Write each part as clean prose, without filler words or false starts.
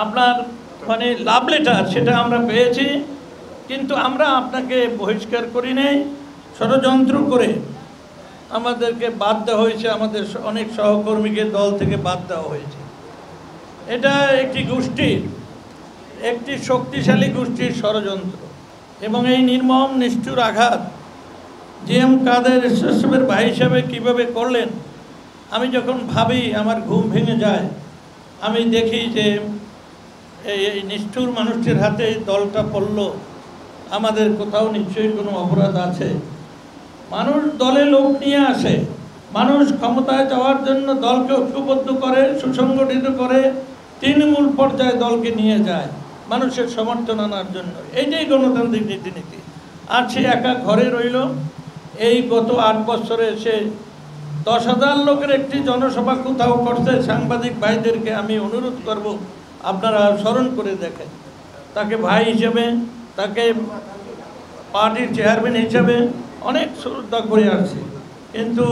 আপনার মানে love letter সেটা আমরা পেয়েছি, কিন্তু আমরা আপনাকে বহিষ্কার করি নাই। ষড়যন্ত্র করে আমাদেরকে বাদ দেওয়া হয়েছে, আমাদের অনেক সহকর্মীকে দল থেকে বাদ দেওয়া হয়েছে। এটা একটি গোষ্ঠীর, একটি শক্তিশালী গোষ্ঠীর ষড়যন্ত্র এবং এই নির্মম নিষ্ঠুর আঘাত জিএম কাদের এসএসএফের ভাই হিসাবে কীভাবে করলেন, আমি যখন ভাবি আমার ঘুম ভেঙে যায়। আমি দেখি যে এই নিষ্ঠুর মানুষটির হাতে দলটা পড়ল, আমাদের কোথাও নিশ্চয়ই কোনো অপরাধ আছে। মানুষ দলে লোক নিয়ে আসে, মানুষ ক্ষমতায় যাওয়ার জন্য দলকে ঐক্যবদ্ধ করে, সুসংগঠিত করে, তৃণমূল পর্যায়ে দলকে নিয়ে যায় মানুষের সমর্থন আনার জন্য। এইটাই গণতান্ত্রিক রীতিনীতি। আর সে একা ঘরে রইল। এই গত 8 বছরে সে 10,000 লোকের একটি জনসভা কোথাও করতে। সাংবাদিক ভাইদেরকে আমি অনুরোধ করব, আপনারা স্মরণ করে দেখেন। তাকে ভাই হিসেবে, তাকে পার্টির চেয়ারম্যান হিসেবে অনেক শ্রদ্ধা করে আসছি, কিন্তু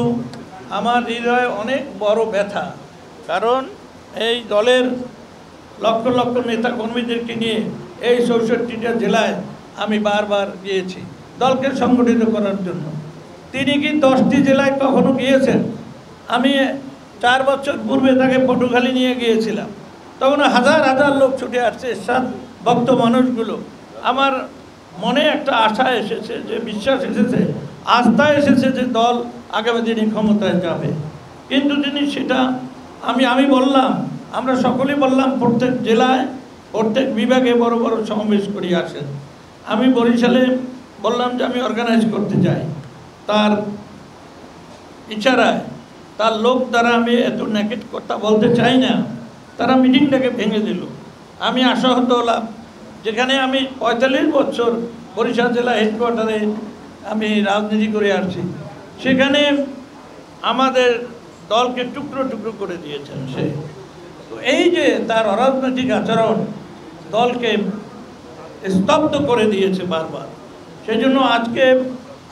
আমার হৃদয়ে অনেক বড় ব্যথা। কারণ এই দলের লক্ষ লক্ষ নেতা কর্মীদেরকে নিয়ে এই 64টা জেলায় আমি বারবার গিয়েছি দলকে সংগঠিত করার জন্য। তিনি কি 10টি জেলায় কখনো গিয়েছেন? আমি 4 বছর পূর্বে তাকে পটুখালি নিয়ে গিয়েছিলাম, তখন হাজার হাজার লোক ছুটে আসছে, ভক্ত মানুষগুলো। আমার মনে একটা আশা এসেছে, যে বিশ্বাস এসেছে, আস্থা এসেছে যে দল আগামী দিনে ক্ষমতায় যাবে। কিন্তু তিনি সেটা আমি বললাম, আমরা সকলেই বললাম, প্রত্যেক জেলায় প্রত্যেক বিভাগে বড় বড় সমাবেশ করি আসেন। আমি বরিশালে বললাম যে আমি অর্গানাইজ করতে চাই, তার ইশারায়, তার লোক দ্বারা আমি এত নেকেট কথা বলতে চাই না, তারা মিটিংটাকে ভেঙে দিল। আমি আশাহত হলাম, যেখানে আমি 45 বছর বরিশাল জেলা হেডকোয়ার্টারে আমি রাজনীতি করে আসছি, সেখানে আমাদের দলকে টুকরো টুকরো করে দিয়েছেন সে। তো এই যে তার অরাজনৈতিক আচরণ দলকে স্তব্ধ করে দিয়েছে বারবার। সেই জন্য আজকে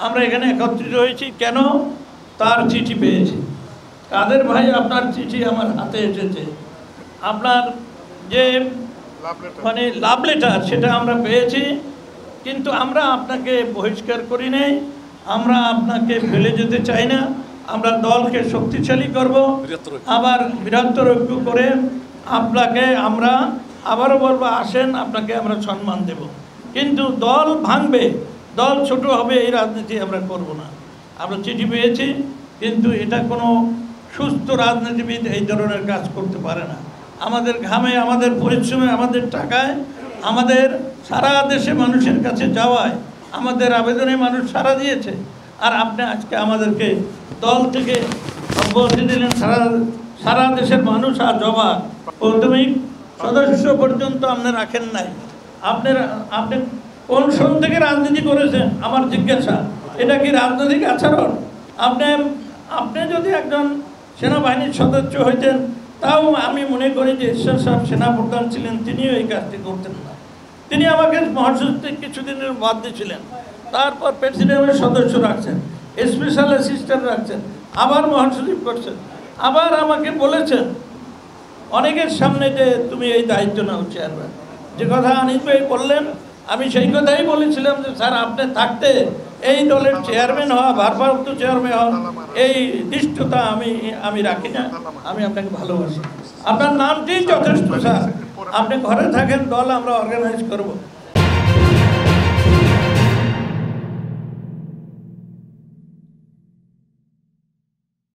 আমরা এখানে একত্রিত হয়েছি। কেন? তার চিঠি পেয়েছি। কাদের ভাই, আপনার চিঠি আমার হাতে এসেছে। আপনার যে মানে লাভ লেটার সেটা আমরা পেয়েছি, কিন্তু আমরা আপনাকে বহিষ্কার করি নাই, আমরা আপনাকে ফেলে যেতে চাই না। আমরা দলকে শক্তিশালী করব, আবার বৃহত্তর ঐক্য করে আপনাকে আমরা আবারও বলবো, আসেন, আপনাকে আমরা সম্মান দেব। কিন্তু দল ভাঙবে, দল ছোট হবে, এই রাজনীতি আমরা করব না। আমরা চিঠি পেয়েছি, কিন্তু এটা কোনো সুস্থ রাজনীতিবিদ এই ধরনের কাজ করতে পারে না। আমাদের ঘামে, আমাদের পরিশ্রমে, আমাদের টাকায়, আমাদের সারা দেশে মানুষের কাছে যাওয়ায়, আমাদের আবেদনে মানুষ সাড়া দিয়েছে। আর আপনি আজকে আমাদেরকে দল থেকে অব্যাহতি দিলেন। সারা দেশের মানুষ আর জবাব প্রাথমিক সদস্য পর্যন্ত আপনি রাখেন নাই। আপনি কোন সন থেকে রাজনীতি করেছেন আমার জিজ্ঞাসা। এটা কি রাজনৈতিক আচরণ? আপনি যদি একজন সেনাবাহিনীর সদস্য হইতেন, তাও আমি মনে করি যে ঈশ্বর সাহেব সেনাপ্রধান ছিলেন, তিনিও এই কাজটি করতেন না। তিনি আমাকে মহাসচিব কিছুদিনের বাদ দিয়েছিলেন, তারপর প্রেসিডেন্টের সদস্য রাখছেন, স্পেশাল অ্যাসিস্ট্যান্ট রাখছেন, আবার মহাসচিব করছেন, আবার আমাকে বলেছেন অনেকের সামনে যে তুমি এই দায়িত্ব নাও চেয়ারম্যান। যে কথা আনিস ভাই বললেন, আমি সেই কথাই বলেছিলাম যে স্যার, আপনি থাকতে এই দলের চেয়ারম্যান হওয়া, ভারপ্রাপ্ত চেয়ারম্যান হওয়া, এই দৃষ্টতা আমি রাখি না। আমি আপনাকে ভালোবাসি, আপনার নামটি যথেষ্ট স্যার। আপনি ঘরে থাকেন, দল আমরা অর্গানাইজ করব।